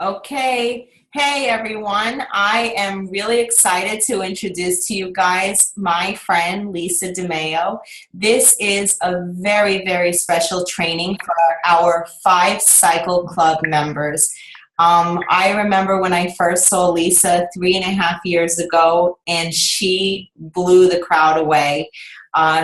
Okay. Hey everyone. I am really excited to introduce to you guys my friend Lisa Demayo. This is a very, very special training for our 5 Cycle Club members. I remember when I first saw Lisa 3.5 years ago, and she blew the crowd away.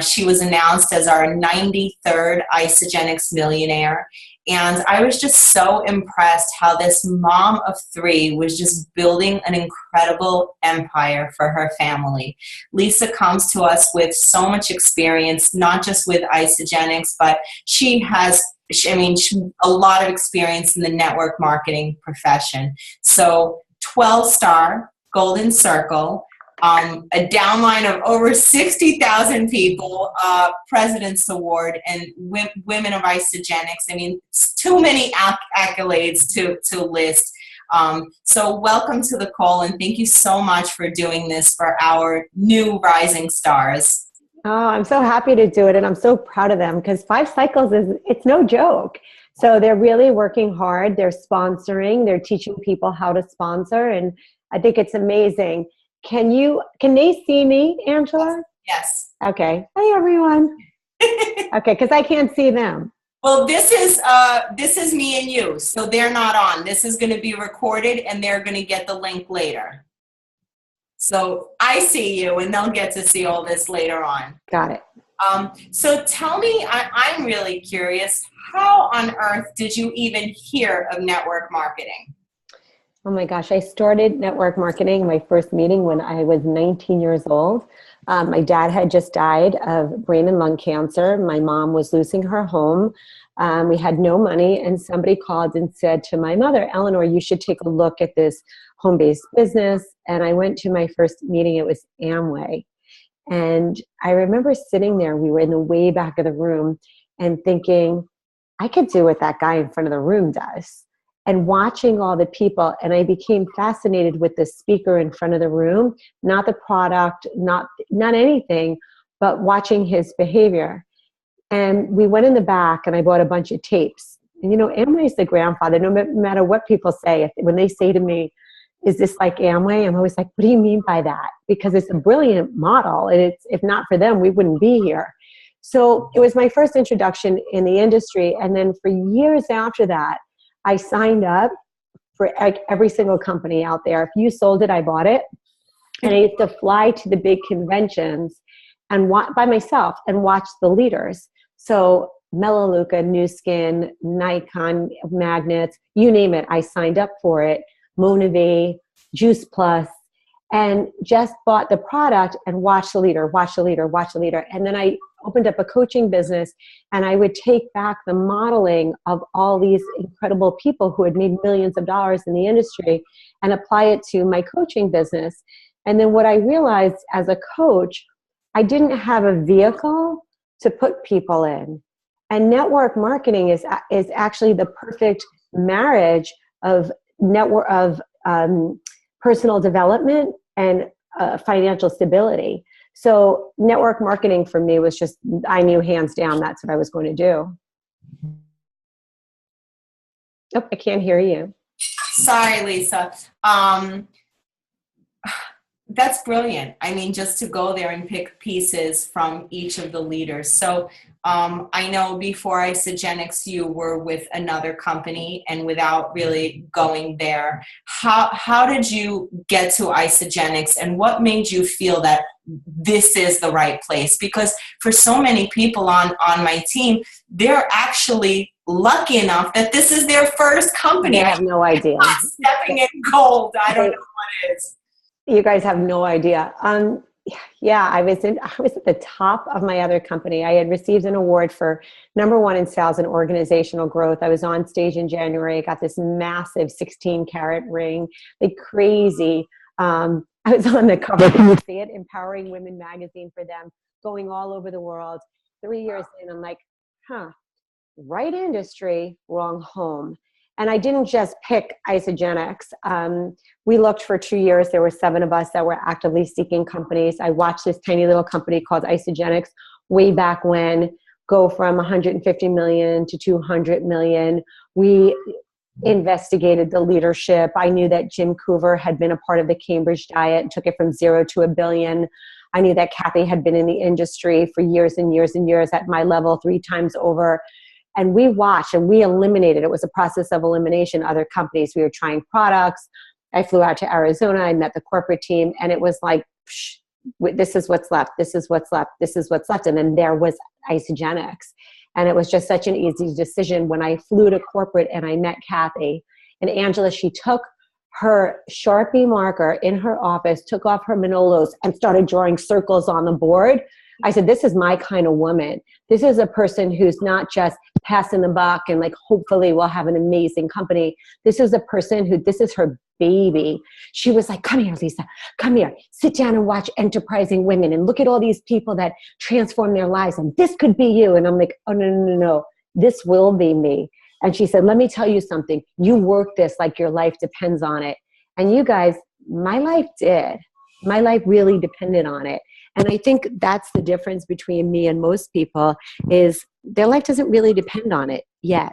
She was announced as our 93rd Isogenics millionaire. And I was just so impressed how this mom of three was just building an incredible empire for her family. Lisa comes to us with so much experience, not just with Isogenics, but she has a lot of experience in the network marketing profession. So 12-star Golden Circle, a downline of over 60,000 people, President's Award, and Women of Isogenics. It's too many accolades to list. So welcome to the call, and thank you so much for doing this for our new rising stars. Oh, I'm so happy to do it, and I'm so proud of them because 5 cycles it's no joke. So they're really working hard. They're sponsoring. They're teaching people how to sponsor, and I think it's amazing. Can they see me, Angela? Yes. Okay. Hi, everyone. Okay, because I can't see them. Well, this is me and you, so they're not on. This is going to be recorded, and they're going to get the link later. So I see you, and they'll get to see all this later on. Got it. So tell me, I'm really curious, how on earth did you even hear of network marketing? Oh my gosh, I started network marketing, my first meeting when I was 19 years old. My dad had just died of brain and lung cancer. My mom was losing her home. We had no money, and somebody called and said to my mother, Eleanor, you should take a look at this home-based business. And I went to my first meeting. It was Amway. And I remember sitting there, we were in the way back of the room, and thinking, I could do what that guy in front of the room does. And watching all the people, and I became fascinated with the speaker in front of the room, not the product, not anything, but watching his behavior. And we went in the back, and I bought a bunch of tapes. And Amway is the grandfather. No matter what people say, when they say to me, is this like Amway? I'm always like, what do you mean by that? Because it's a brilliant model. And if not for them, we wouldn't be here. So it was my first introduction in the industry. And then for years after that, I signed up for every single company out there. If you sold it, I bought it. And I used to fly to the big conventions and by myself and watch the leaders. So Melaleuca, Nu Skin, Nikon, Magnets, you name it, I signed up for it. Monavie, Juice Plus, and just bought the product and watched the leader, watch the leader, watch the leader. And then I opened up a coaching business, and I would take back the modeling of all these incredible people who had made millions of dollars in the industry and apply it to my coaching business. And then what I realized as a coach, I didn't have a vehicle to put people in. And network marketing is actually the perfect marriage of personal development and financial stability. So network marketing for me was just, I knew hands down that's what I was going to do. Oh, I can't hear you. Sorry, Lisa. That's brilliant. Just to go there and pick pieces from each of the leaders. So I know before Isogenics, you were with another company, and without really going there, how did you get to Isogenics, and what made you feel that this is the right place? Because for so many people on my team, they're actually lucky enough that this is their first company. I have no idea. Stepping in gold. I don't know what it is. You guys have no idea. Yeah, I was at the top of my other company. I had received an award for #1 in sales and organizational growth. I was on stage in January. I got this massive 16-carat ring, like crazy. I was on the cover. Can you see it? Empowering Women magazine for them, going all over the world. 3 years in, I'm like, right industry, wrong home. And I didn't just pick Isogenics. We looked for 2 years. There were 7 of us that were actively seeking companies. I watched this tiny little company called Isogenics way back when go from 150 million to 200 million. We investigated the leadership. I knew that Jim Coover had been a part of the Cambridge diet and took it from 0 to $1 billion. I knew that Kathy had been in the industry for years and years and years at my level 3 times over. And we watched and we eliminated. It was a process of elimination. Other companies, we were trying products. I flew out to Arizona. I met the corporate team, and it was like, psh, this is what's left. This is what's left. This is what's left. And then there was Isogenics. And it was just such an easy decision. When I flew to corporate and I met Kathy and Angela, she took her Sharpie marker in her office, took off her Manolos and started drawing circles on the board. I said, this is my kind of woman. This is a person who's not just passing the buck and like, hopefully we'll have an amazing company. This is a person who, this is her baby. She was like, come here, Lisa, come here, sit down and watch Enterprising Women and look at all these people that transform their lives. And this could be you. And I'm like, oh, no, this will be me. And she said, let me tell you something. You work this like your life depends on it. And you guys, my life did. My life really depended on it. And I think that's the difference between me and most people is their life doesn't really depend on it yet.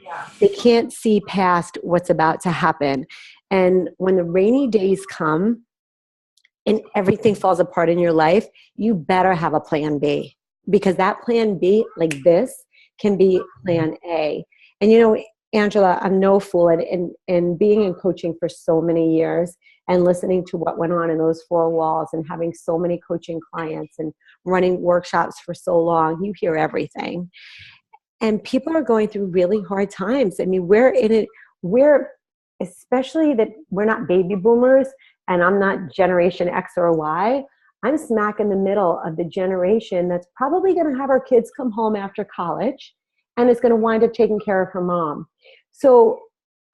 Yeah. They can't see past what's about to happen. And when the rainy days come and everything falls apart in your life, you better have a plan B, because that plan B, like this, can be plan A. And you know, Angela, I'm no fool. And being in coaching for so many years and listening to what went on in those 4 walls and having so many coaching clients and running workshops for so long, you hear everything. And people are going through really hard times. I mean, we're in it. We're, especially that we're not baby boomers and I'm not generation X or Y. I'm smack in the middle of the generation that's probably going to have our kids come home after college and is going to wind up taking care of her mom. So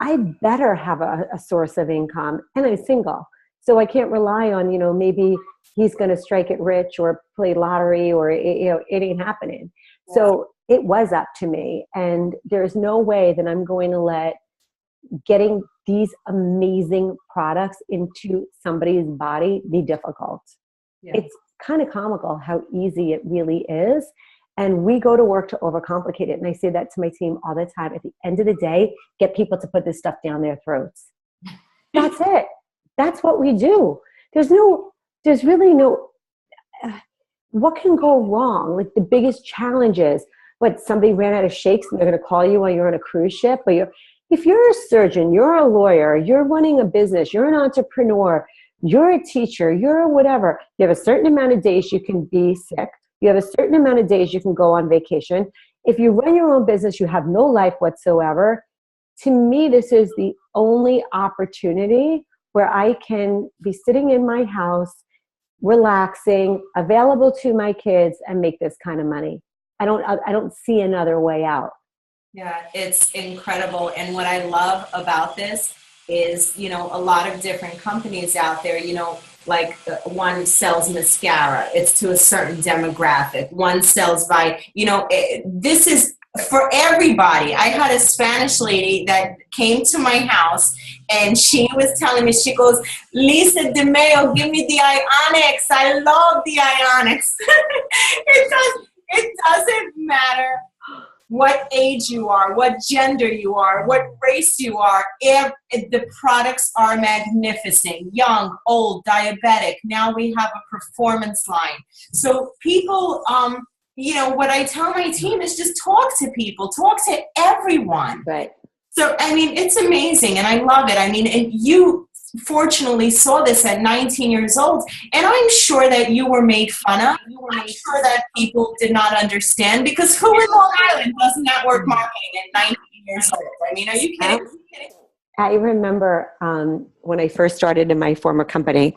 I better have a source of income, and I'm single. So I can't rely on, you know, maybe he's going to strike it rich or play lottery or, you know, it ain't happening. Yeah. So it was up to me. And there's no way that I'm going to let getting these amazing products into somebody's body be difficult. Yeah. It's kind of comical how easy it really is. And we go to work to overcomplicate it. And I say that to my team all the time. At the end of the day, get people to put this stuff down their throats. That's it. That's what we do. There's really no, what can go wrong? Like the biggest challenge is, what, somebody ran out of shakes and they're going to call you while you're on a cruise ship? Or if you're a surgeon, you're a lawyer, you're running a business, you're an entrepreneur, you're a teacher, you're a whatever, you have a certain amount of days you can be sick. You have a certain amount of days you can go on vacation. If you run your own business, you have no life whatsoever. To me, this is the only opportunity where I can be sitting in my house, relaxing, available to my kids, and make this kind of money. I don't see another way out. Yeah, it's incredible. And what I love about this is, you know, a lot of different companies out there, you know, like one sells mascara, it's to a certain demographic. One sells by, you know, this is for everybody. I had a Spanish lady that came to my house and she was telling me, she goes, Lisa Demayo, give me the Ionics. I love the Ionics. It doesn't matter what age you are, what gender you are, what race you are. If the products are magnificent, young, old, diabetic. Now we have a performance line. So people, you know, what I tell my team is just talk to people, talk to everyone. Right. So, I mean, it's amazing and I love it. I mean, and you fortunately saw this at 19 years old, and I'm sure that you were made fun of. I'm sure that people did not understand, because who in Long Island does network marketing at 19 years old? I mean, are you kidding? I remember when I first started in my former company,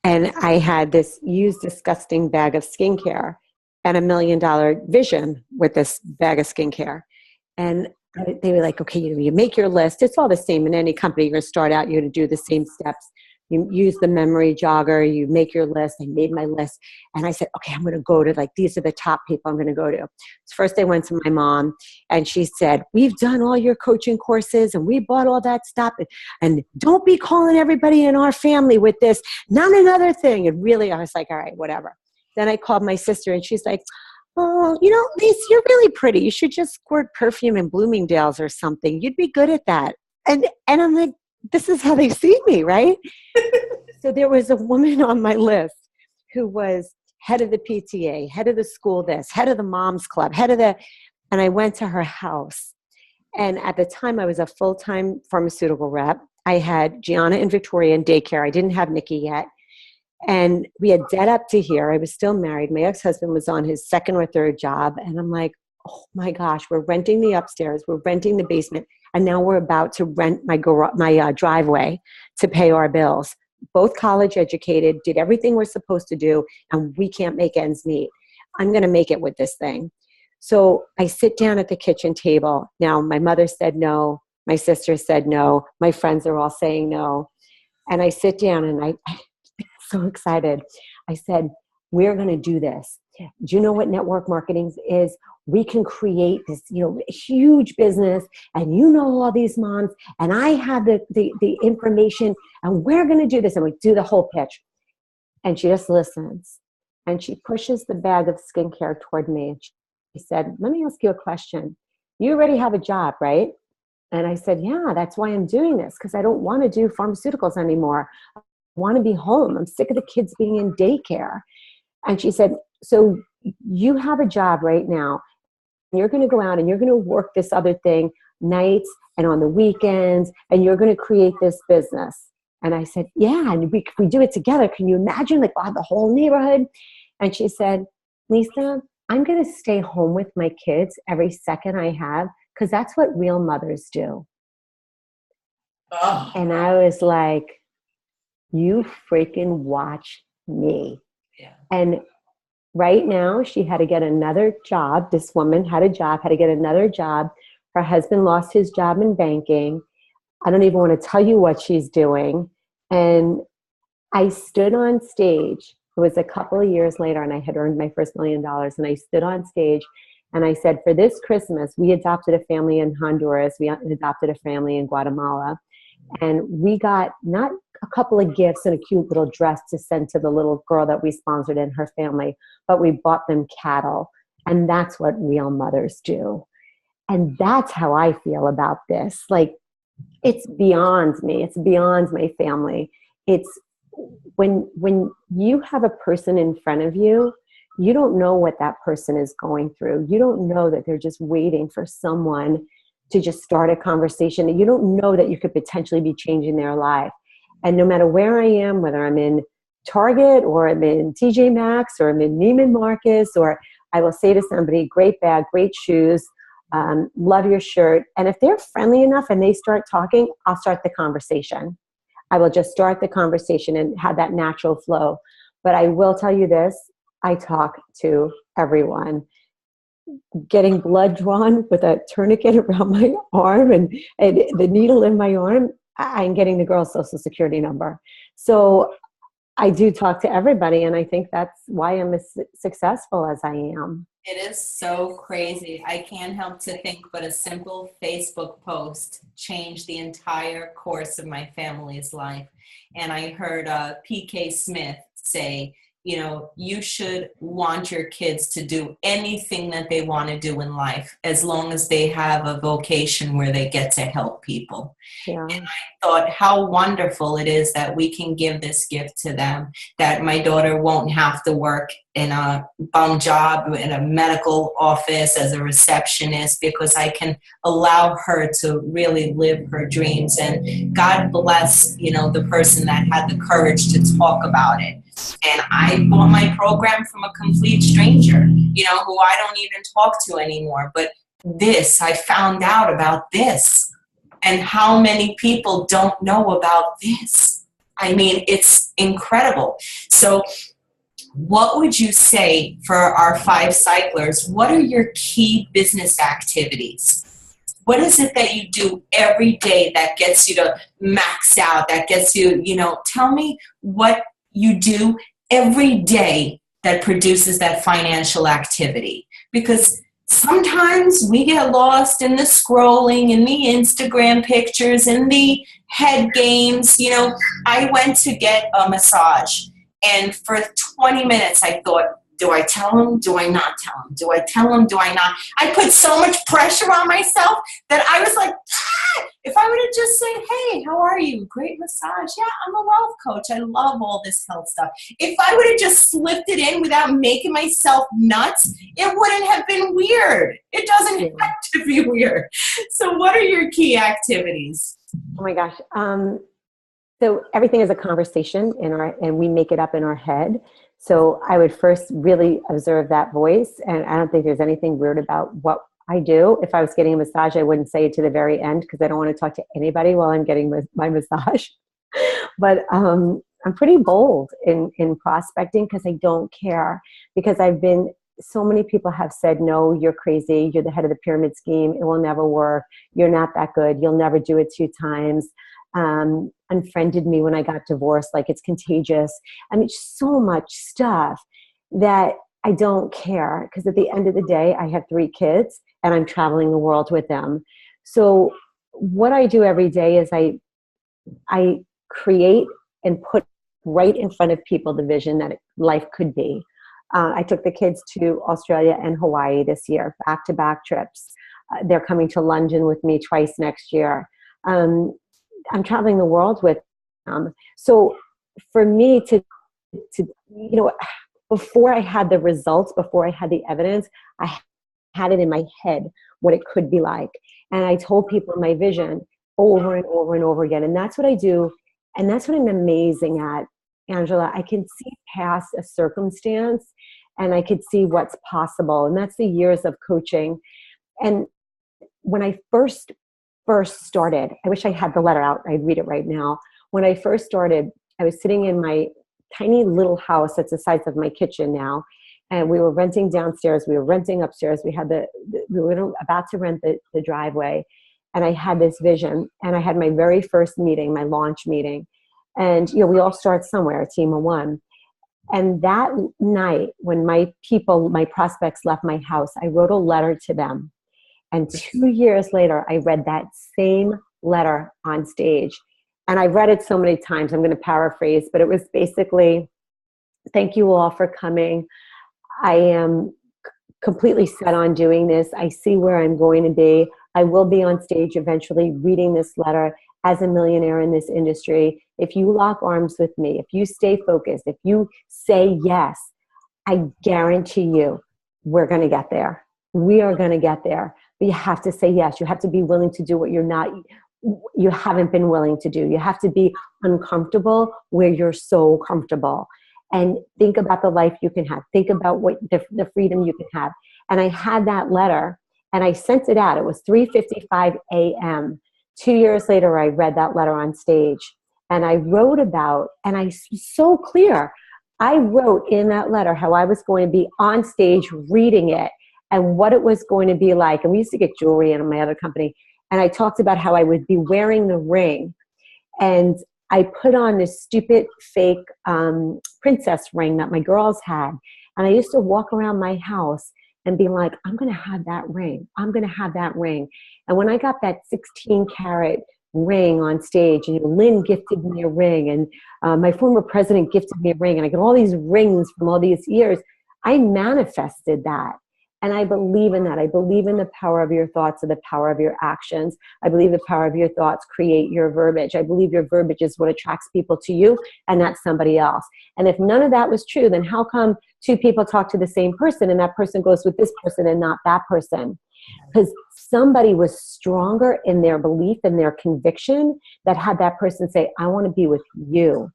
and I had this used disgusting bag of skincare and $1 million vision with this bag of skincare. And they were like, okay, you make your list. It's all the same in any company. You're going to start out, you're going to do the same steps. You use the memory jogger, you make your list. I made my list. And I said, okay, I'm going to go to, like, these are the top people I'm going to go to. So first I went to my mom and she said, we've done all your coaching courses and we bought all that stuff. And don't be calling everybody in our family with this, not another thing. And really, I was like, all right, whatever. Then I called my sister and she's like, oh, you know, Lisa, you're really pretty. You should just squirt perfume in Bloomingdale's or something. You'd be good at that. And I'm like, this is how they see me, right? So there was a woman on my list who was head of the PTA, head of the school this, head of the mom's club, and I went to her house. And at the time, I was a full-time pharmaceutical rep. I had Gianna and Victoria in daycare. I didn't have Nikki yet. And we had debt up to here. I was still married. My ex-husband was on his second or third job. And I'm like, oh my gosh, we're renting the upstairs. We're renting the basement. And now we're about to rent my driveway to pay our bills. Both college educated, did everything we're supposed to do, and we can't make ends meet. I'm going to make it with this thing. So I sit down at the kitchen table. Now, my mother said no. My sister said no. My friends are all saying no. And I sit down and I'm so excited. I said, we're going to do this. Do you know what network marketing is? We can create this, huge business, and all these moms, and I have the information, and we're going to do this. And we do the whole pitch. And she just listens. And she pushes the bag of skincare toward me. And she said, let me ask you a question. You already have a job, right? And I said, yeah, that's why I'm doing this, because I don't want to do pharmaceuticals anymore. I want to be home. I'm sick of the kids being in daycare. And she said, so you have a job right now. You're going to go out and you're going to work this other thing nights and on the weekends, and you're going to create this business. And I said, yeah, and we do it together. Can you imagine? Like, we'll have the whole neighborhood. And she said, Lisa, I'm going to stay home with my kids every second I have, because that's what real mothers do. Oh. And I was like, you freaking watch me. Yeah. And right now, she had to get another job. This woman had to get another job. Her husband lost his job in banking. I don't even want to tell you what she's doing. And I stood on stage. It was a couple of years later, and I had earned my first $1 million. And I stood on stage, and I said, for this Christmas, we adopted a family in Honduras. We adopted a family in Guatemala. And we got not a couple of gifts and a cute little dress to send to the little girl that we sponsored and her family, but we bought them cattle. And that's what real mothers do. And that's how I feel about this. Like, it's beyond me. It's beyond my family. It's when you have a person in front of you, you don't know what that person is going through. You don't know that they're just waiting for someone to just start a conversation. And you don't know that you could potentially be changing their life. And no matter where I am, whether I'm in Target or I'm in TJ Maxx or I'm in Neiman Marcus, or I will say to somebody, great bag, great shoes, love your shirt. And if they're friendly enough and they start talking, I'll start the conversation. I will just start the conversation and have that natural flow. But I will tell you this, I talk to everyone. Getting blood drawn with a tourniquet around my arm and the needle in my arm, I'm getting the girl's social security number. So I do talk to everybody, and I think that's why I'm as successful as I am. It is so crazy. I can't help to think, but a simple Facebook post changed the entire course of my family's life. And I heard P.K. Smith say, you should want your kids to do anything that they want to do in life, as long as they have a vocation where they get to help people. Yeah. And I thought how wonderful it is that we can give this gift to them, that my daughter won't have to work in a bum job in a medical office as a receptionist, because I can allow her to really live her dreams. And God bless, the person that had the courage to talk about it. And I bought my program from a complete stranger, who I don't even talk to anymore. But I found out about this. And how many people don't know about this? I mean, it's incredible. So what would you say for our 5 cyclers? What are your key business activities? What is it that you do every day that gets you to max out, that gets you, tell me what you do every day that produces that financial activity. Because sometimes we get lost in the scrolling, in the Instagram pictures, in the head games. I went to get a massage, and for 20 minutes I thought, Do I tell him? Do I not tell him? Do I tell him? Do I not? I put so much pressure on myself that I was like, if I would have just said, hey, how are you? Great massage. Yeah, I'm a wealth coach. I love all this health stuff. If I would have just slipped it in without making myself nuts, it wouldn't have been weird. It doesn't Yeah. have to be weird. So what are your key activities? Oh my gosh. So everything is a conversation and we make it up in our head. So I would first really observe that voice. And I don't think there's anything weird about what I do. If I was getting a massage, I wouldn't say it to the very end because I don't want to talk to anybody while I'm getting my massage. But I'm pretty bold in prospecting because I don't care, because so many people have said, no, you're crazy. You're the head of the pyramid scheme. It will never work. You're not that good. You'll never do it 2 times. Unfriended me when I got divorced, like it's contagious. I mean, so much stuff that I don't care, because at the end of the day, I have 3 kids and I'm traveling the world with them. So what I do every day is I create and put right in front of people the vision that life could be. I took the kids to Australia and Hawaii this year, back-to-back trips. They're coming to London with me twice next year. I'm traveling the world with them. So for me to, before I had the results, before I had the evidence, I had it in my head what it could be like. And I told people my vision over and over and over again. And that's what I do. And that's what I'm amazing at, Angela. I can see past a circumstance and I could see what's possible. And that's the years of coaching. And when I first started, I wish I had the letter out. I'd read it right now. When I first started, I was sitting in my tiny little house that's the size of my kitchen now. And we were renting downstairs. We were renting upstairs. We were about to rent the driveway. And I had this vision. And I had my very first meeting, my launch meeting. And, we all start somewhere, a team of one. And that night, when my prospects left my house, I wrote a letter to them. And 2 years later, I read that same letter on stage. And I've read it so many times, I'm going to paraphrase, but it was basically, thank you all for coming. I am completely set on doing this. I see where I'm going to be. I will be on stage eventually reading this letter as a millionaire in this industry. If you lock arms with me, if you stay focused, if you say yes, I guarantee you we're going to get there. We are going to get there. But you have to say yes. You have to be willing to do what you haven't been willing to do. You have to be uncomfortable where you're so comfortable. And think about the life you can have. Think about what the freedom you can have. And I had that letter and I sent it out. It was 3:55 a.m. 2 years later, I read that letter on stage and I wrote about, and I so clear. I wrote in that letter how I was going to be on stage reading it and what it was going to be like. And we used to get jewelry in my other company. And I talked about how I would be wearing the ring. And I put on this stupid fake princess ring that my girls had. And I used to walk around my house and be like, I'm going to have that ring. I'm going to have that ring. And when I got that 16 karat ring on stage, and Lynn gifted me a ring, and my former president gifted me a ring, and I got all these rings from all these years, I manifested that. And I believe in that. I believe in the power of your thoughts and the power of your actions. I believe the power of your thoughts create your verbiage. I believe your verbiage is what attracts people to you and not somebody else. And if none of that was true, then how come 2 people talk to the same person and that person goes with this person and not that person? Because somebody was stronger in their belief and their conviction that had that person say, I want to be with you.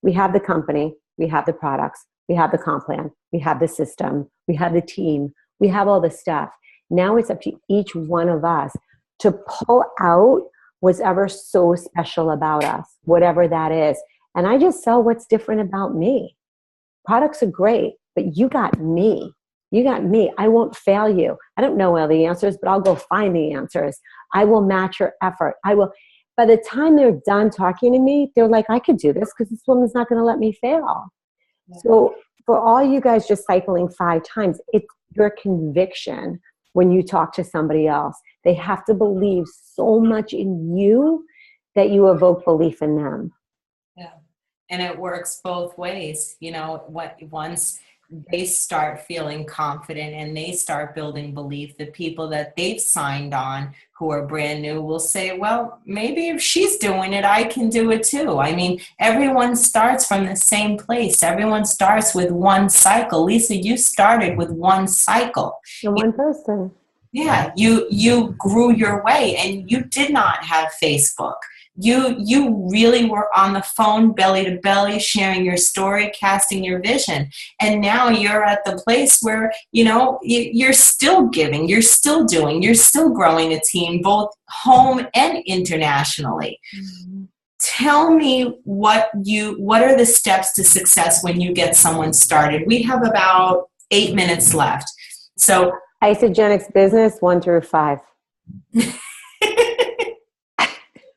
We have the company, we have the products, we have the comp plan, we have the system, we have the team, we have all the stuff. Now it's up to each one of us to pull out what's ever so special about us, whatever that is. And I just sell what's different about me. Products are great, but you got me. You got me. I won't fail you. I don't know all the answers, but I'll go find the answers. I will match your effort. I will. By the time they're done talking to me, they're like, I could do this because this woman's not going to let me fail. Yeah. So for all you guys just cycling 5 times, it's your conviction when you talk to somebody else. They have to believe so much in you that you evoke belief in them. Yeah. And it works both ways. Once they start feeling confident and they start building belief. The people that they've signed on who are brand new will say, well, maybe if she's doing it, I can do it too. I mean, everyone starts from the same place. Everyone starts with one cycle. Lisa, you started with one cycle. And one person. Yeah, you grew your way, and you did not have Facebook. You really were on the phone, belly to belly, sharing your story, casting your vision. And now you're at the place where, you're still giving, you're still doing, you're still growing a team, both home and internationally. Mm-hmm. Tell me what are the steps to success when you get someone started? We have about 8 minutes left. So Isogenics business 1 through 5.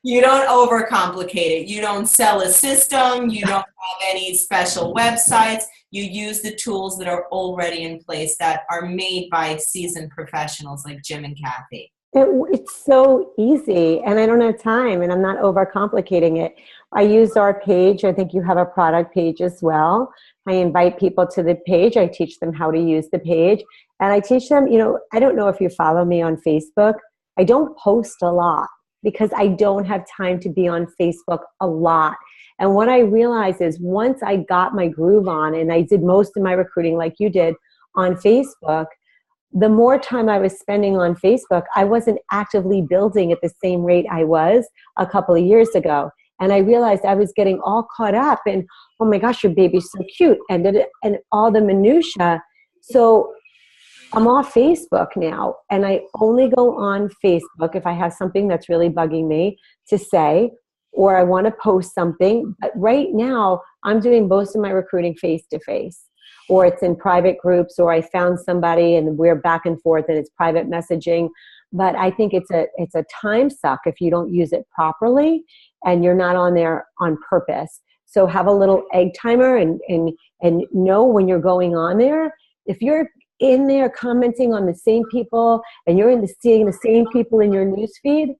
You don't overcomplicate it. You don't sell a system. You don't have any special websites. You use the tools that are already in place that are made by seasoned professionals like Jim and Kathy. It's so easy, and I don't have time, and I'm not overcomplicating it. I use our page. I think you have a product page as well. I invite people to the page. I teach them how to use the page, and I teach them, I don't know if you follow me on Facebook. I don't post a lot because I don't have time to be on Facebook a lot. And what I realized is once I got my groove on, and I did most of my recruiting like you did on Facebook, the more time I was spending on Facebook, I wasn't actively building at the same rate I was a couple of years ago. And I realized I was getting all caught up in, oh my gosh, your baby's so cute, and all the minutia. So I'm off Facebook now, and I only go on Facebook if I have something that's really bugging me to say, or I want to post something. But right now, I'm doing most of my recruiting face-to-face, or it's in private groups, or I found somebody and we're back and forth and it's private messaging. But I think it's a time suck if you don't use it properly and you're not on there on purpose. So have a little egg timer and know when you're going on there. If you're in there commenting on the same people and you're seeing the same people in your newsfeed,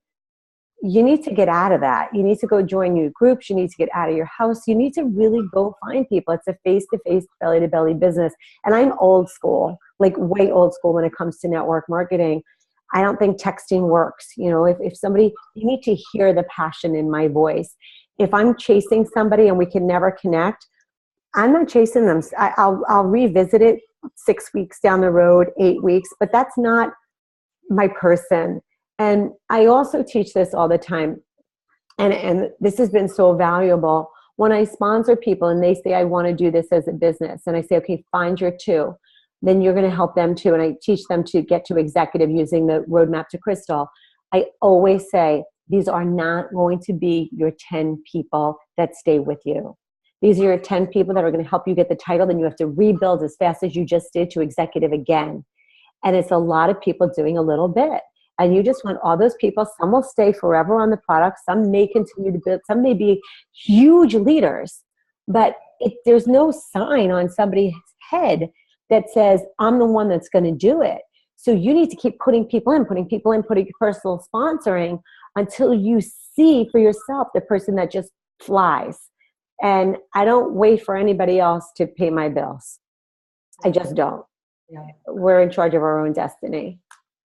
you need to get out of that. You need to go join new groups. You need to get out of your house. You need to really go find people. It's a face-to-face, belly-to-belly business. And I'm old school, like way old school when it comes to network marketing. I don't think texting works. If somebody, you need to hear the passion in my voice. If I'm chasing somebody and we can never connect, I'm not chasing them. I'll revisit it 6 weeks down the road, 8 weeks, but that's not my person. And I also teach this all the time. And this has been so valuable. When I sponsor people and they say, I want to do this as a business, and I say, okay, find your 2, then you're going to help them too. And I teach them to get to executive using the roadmap to Crystal. I always say, these are not going to be your 10 people that stay with you. These are your 10 people that are going to help you get the title. Then you have to rebuild as fast as you just did to executive again. And it's a lot of people doing a little bit. And you just want all those people. Some will stay forever on the product. Some may continue to build. Some may be huge leaders. But there's no sign on somebody's head that says, I'm the one that's going to do it. So you need to keep putting people in, putting personal sponsoring until you see for yourself the person that just flies. And I don't wait for anybody else to pay my bills. I just don't. Yeah. We're in charge of our own destiny.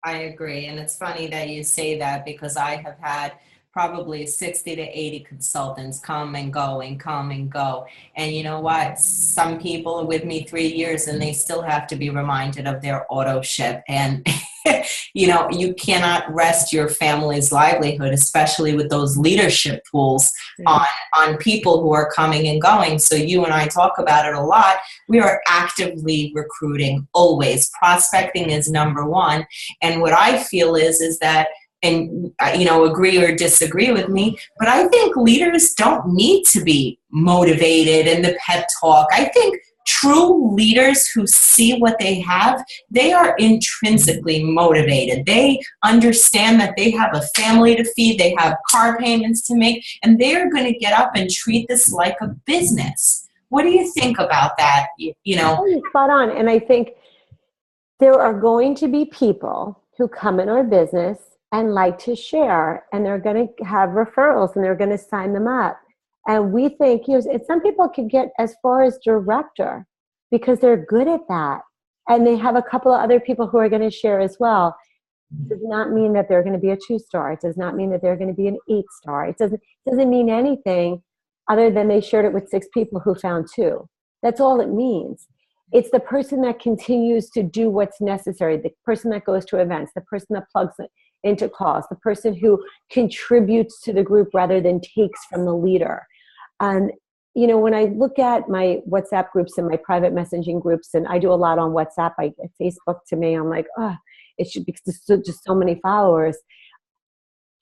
I agree. And it's funny that you say that because I have had probably 60 to 80 consultants come and go and come and go. And you know what? Some people are with me 3 years and they still have to be reminded of their auto ship. And you cannot rest your family's livelihood, especially with those leadership pools on people who are coming and going. So you and I talk about it a lot. We are actively recruiting always. Prospecting is number one. And what I feel is that, and agree or disagree with me, but I think leaders don't need to be motivated and the pep talk. I think true leaders who see what they have, they are intrinsically motivated. They understand that they have a family to feed, they have car payments to make, and they're going to get up and treat this like a business. What do you think about that? Spot on. And I think there are going to be people who come in our business and like to share, and they're going to have referrals and they're going to sign them up. And we think, some people could get as far as director because they're good at that. And they have a couple of other people who are going to share as well. It does not mean that they're going to be a 2-star. It does not mean that they're going to be an 8-star. It doesn't mean anything other than they shared it with 6 people who found 2. That's all it means. It's the person that continues to do what's necessary, the person that goes to events, the person that plugs into calls, the person who contributes to the group rather than takes from the leader. And, when I look at my WhatsApp groups and my private messaging groups, and I do a lot on WhatsApp, Facebook to me, I'm like, it should be just so many followers.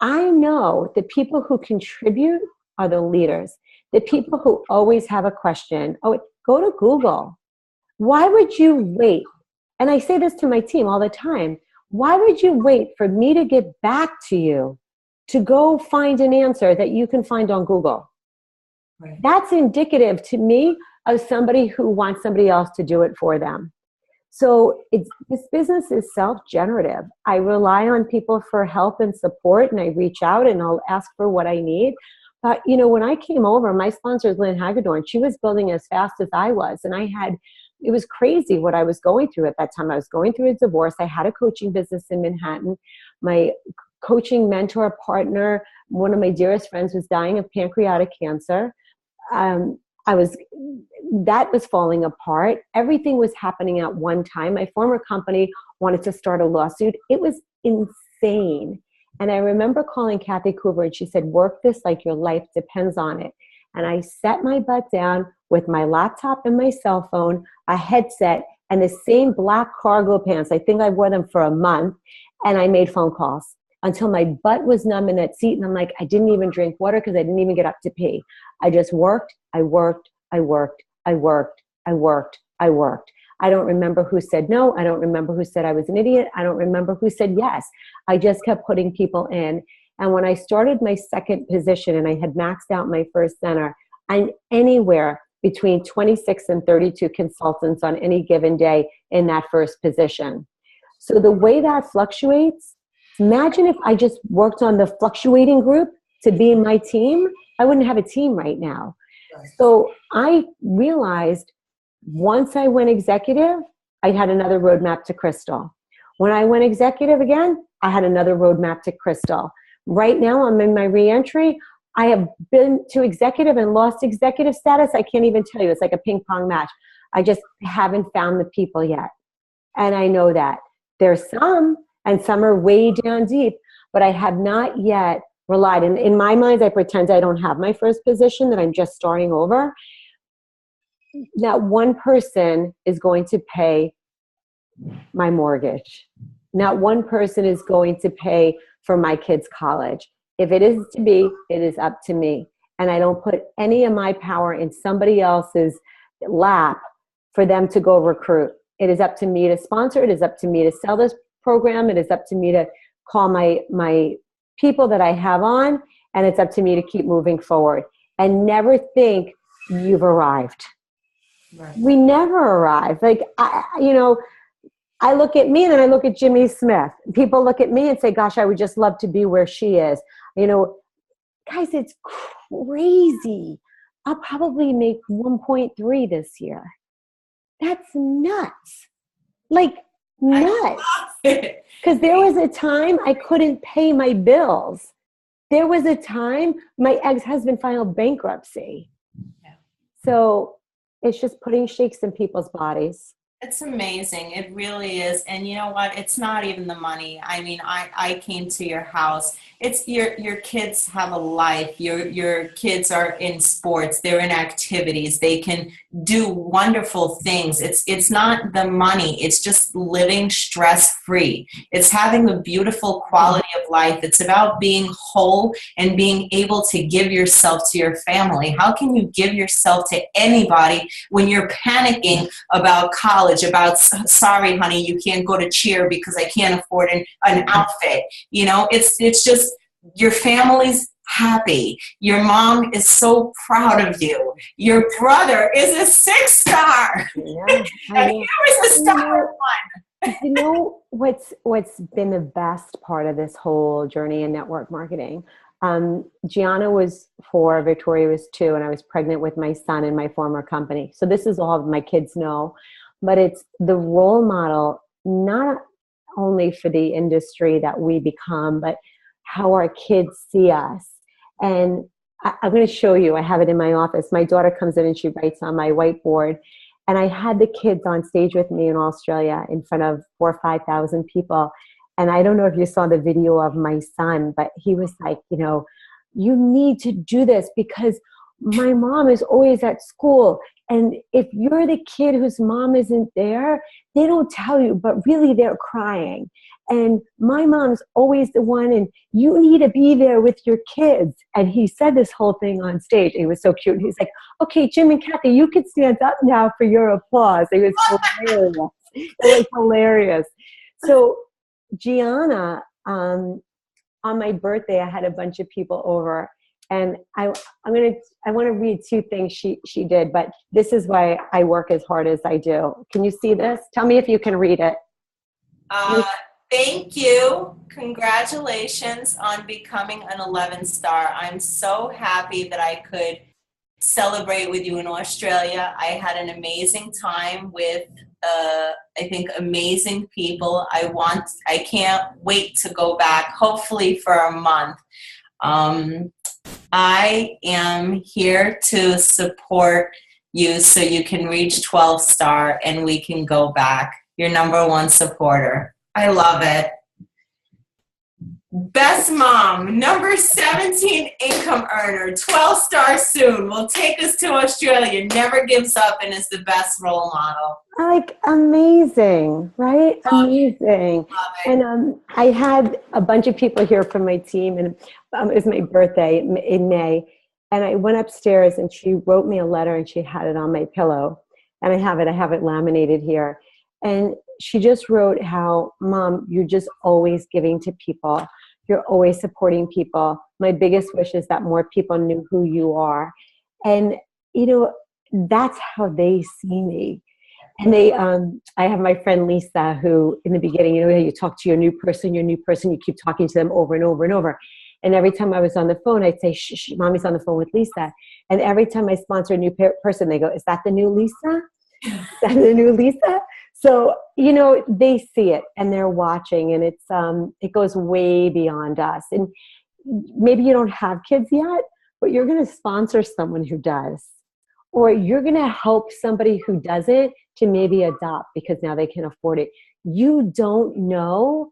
I know the people who contribute are the leaders. The people who always have a question, go to Google. Why would you wait? And I say this to my team all the time. Why would you wait for me to get back to you to go find an answer that you can find on Google? Right. That's indicative to me of somebody who wants somebody else to do it for them. So this business is self-generative. I rely on people for help and support, and I reach out and I'll ask for what I need. But, when I came over, my sponsor is Lynn Hagedorn. She was building as fast as I was. And it was crazy what I was going through at that time. I was going through a divorce. I had a coaching business in Manhattan. My coaching mentor partner, one of my dearest friends, was dying of pancreatic cancer. That was falling apart. Everything was happening at one time. My former company wanted to start a lawsuit. It was insane. And I remember calling Kathy Coover, and she said, work this like your life depends on it. And I sat my butt down with my laptop and my cell phone, a headset, and the same black cargo pants. I think I wore them for a month, and I made phone calls until my butt was numb in that seat. And I'm like, I didn't even drink water because I didn't even get up to pee. I just worked, I worked, I worked, I worked, I worked, I worked. I don't remember who said no. I don't remember who said I was an idiot. I don't remember who said yes. I just kept putting people in. And when I started my second position and I had maxed out my first center, I'm anywhere between 26 and 32 consultants on any given day in that first position. So the way that fluctuates, imagine if I just worked on the fluctuating group to be my team, I wouldn't have a team right now. So I realized once I went executive, I had another roadmap to Crystal. When I went executive again, I had another roadmap to Crystal. Right now, I'm in my reentry. I have been to executive and lost executive status. I can't even tell you. It's like a ping pong match. I just haven't found the people yet. And I know that. There's some, and some are way down deep, but I have not yet relied. And in my mind, I pretend I don't have my first position, that I'm just starting over. That one person is going to pay my mortgage. Not one person is going to pay for my kids' college. If it is to be, it is up to me. And I don't put any of my power in somebody else's lap for them to go recruit. It is up to me to sponsor. It is up to me to sell this program. It is up to me to call my people that I have on. And it's up to me to keep moving forward. And never think you've arrived. Right. We never arrive. Like, I look at me and then I look at Jimmy Smith. People look at me and say, gosh, I would just love to be where she is. Guys, it's crazy. I'll probably make 1.3 this year. That's nuts. Like, nuts. Because there was a time I couldn't pay my bills. There was a time my ex-husband filed bankruptcy. Yeah. So it's just putting shakes in people's bodies. It's amazing. It really is. And you know what? It's not even the money. I mean, I came to your house. It's your kids have a life. Your kids are in sports. They're in activities. They can do wonderful things. It's not the money. It's just living stress-free. It's having a beautiful quality of life. It's about being whole and being able to give yourself to your family. How can you give yourself to anybody when you're panicking about college? About, sorry, honey, you can't go to cheer because I can't afford an outfit. It's just your family's happy. Your mom is so proud of you. Your brother is a 6-star. Yeah, and you is the star one. You know what's been the best part of this whole journey in network marketing? Gianna was 4, Victoria was 2, and I was pregnant with my son in my former company. So this is all my kids know, but it's the role model, not only for the industry that we become, but how our kids see us. And I'm going to show you, I have it in my office. My daughter comes in and she writes on my whiteboard. And I had the kids on stage with me in Australia in front of 4,000 or 5,000 people. And I don't know if you saw the video of my son, but he was like, you need to do this because my mom is always at school. And if you're the kid whose mom isn't there, they don't tell you, but really they're crying. And my mom's always the one, and you need to be there with your kids. And he said this whole thing on stage. It was so cute. He's like, okay, Jim and Kathy, you can stand up now for your applause. It was hilarious. It was hilarious. So Gianna, on my birthday, I had a bunch of people over, and I want to read 2 things she did, but this is why I work as hard as I do. Can you see this? Tell me if you can read it. Thank you. Congratulations on becoming an 11 star. I'm so happy that I could celebrate with you in Australia. I had an amazing time with, I think, amazing people. I can't wait to go back, hopefully for a month. I am here to support you so you can reach 12 star and we can go back. Your #1 supporter. I love it. Best mom, #17 income earner, 12 stars soon, will take us to Australia, never gives up, and is the best role model. Like, amazing, right? Amazing. And I had a bunch of people here from my team, and it was my birthday in May, and I went upstairs and she wrote me a letter and she had it on my pillow, and I have it laminated here. And she just wrote how, Mom, you're just always giving to people. You're always supporting people. My biggest wish is that more people knew who you are. And, that's how they see me. And I have my friend Lisa, who in the beginning, you talk to your new person, you keep talking to them over and over and over. And every time I was on the phone, I'd say, shh, Mommy's on the phone with Lisa. And every time I sponsor a new person, they go, is that the new Lisa? Is that the new Lisa? So, they see it and they're watching, and it goes way beyond us. And maybe you don't have kids yet, but you're going to sponsor someone who does, or you're going to help somebody who doesn't to maybe adopt because now they can afford it. You don't know,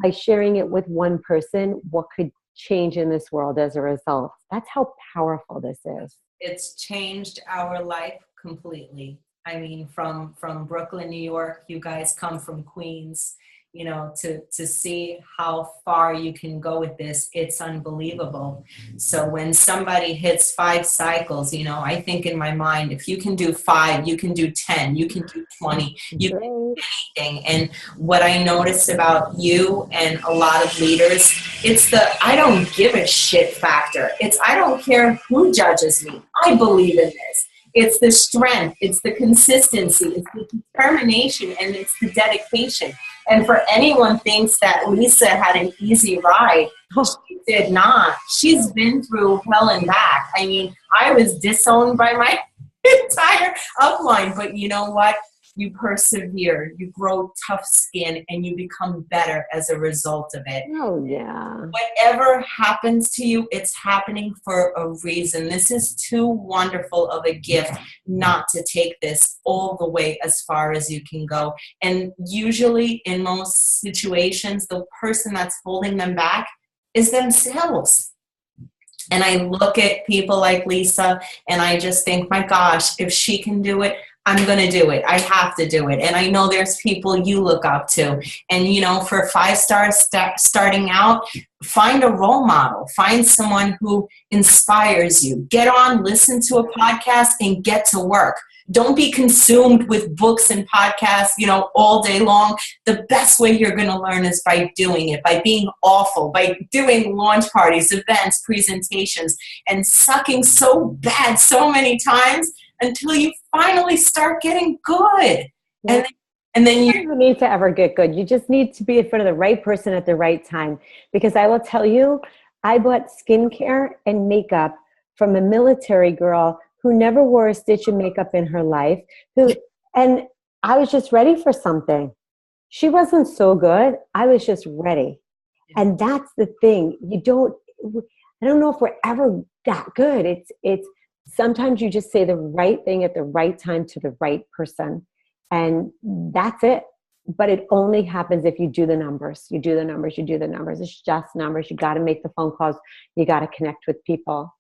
by sharing it with one person, what could change in this world as a result. That's how powerful this is. It's changed our life completely. I mean, from Brooklyn, New York, you guys come from Queens, to see how far you can go with this, it's unbelievable. So when somebody hits 5 cycles, I think in my mind, if you can do 5, you can do 10, you can do 20, you can do anything. And what I notice about you and a lot of leaders, it's the I don't give a shit factor. It's I don't care who judges me. I believe in this. It's the strength, it's the consistency, it's the determination, and it's the dedication. And for anyone thinks that Lisa had an easy ride, she did not. She's been through hell and back. I mean, I was disowned by my entire upline, but you know what? You persevere, you grow tough skin, and you become better as a result of it. Oh, yeah. Whatever happens to you, it's happening for a reason. This is too wonderful of a gift not to take this all the way as far as you can go. And usually, in most situations, the person that's holding them back is themselves. And I look at people like Lisa, and I just think, my gosh, if she can do it, I'm going to do it. I have to do it. And I know there's people you look up to. And, for 5 stars starting out, find a role model. Find someone who inspires you. Get on, listen to a podcast, and get to work. Don't be consumed with books and podcasts, all day long. The best way you're going to learn is by doing it, by being awful, by doing launch parties, events, presentations, and sucking so bad so many times until you finally start getting good. Yeah. And then you don't need to ever get good. You just need to be in front of the right person at the right time. Because I will tell you, I bought skincare and makeup from a military girl who never wore a stitch of makeup in her life, and I was just ready for something. She wasn't so good. I was just ready. And that's the thing. I don't know if we're ever that good. It's sometimes you just say the right thing at the right time to the right person. And that's it. But it only happens if you do the numbers. You do the numbers, you do the numbers. It's just numbers. You got to make the phone calls. You got to connect with people.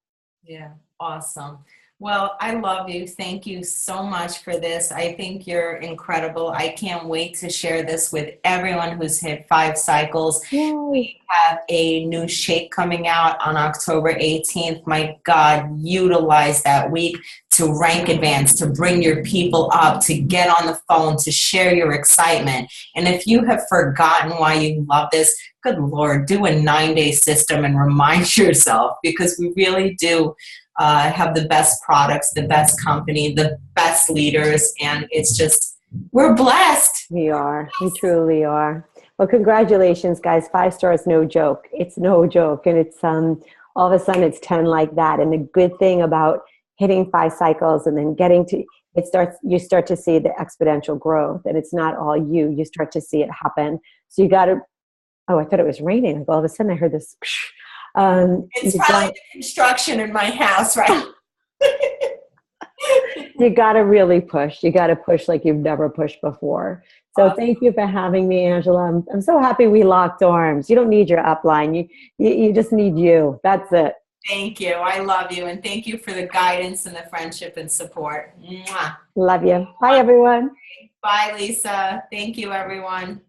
Yeah, awesome. Well, I love you. Thank you so much for this. I think you're incredible. I can't wait to share this with everyone who's hit 5 cycles. Yay. We have a new shake coming out on October 18th. My God, utilize that week to rank advance, to bring your people up, to get on the phone, to share your excitement. And if you have forgotten why you love this, good Lord, do a 9-day system and remind yourself, because we really do have the best products, the best company, the best leaders, and it's just, we're blessed. We are. We truly are. Well, congratulations, guys. 5 stars, no joke. It's no joke. And it's all of a sudden it's 10 like that. And the good thing about hitting 5 cycles and then getting to you start to see the exponential growth, and it's not all you start to see it happen. So you got to, oh, I thought it was raining. Like all of a sudden I heard this. It's probably the construction in my house, right? You got to really push. You got to push like you've never pushed before. So thank you for having me, Angela. I'm so happy we locked arms. You don't need your upline. You just need you. That's it. Thank you. I love you. And thank you for the guidance and the friendship and support. Mwah. Love you. Bye, everyone. Bye, Lisa. Thank you, everyone.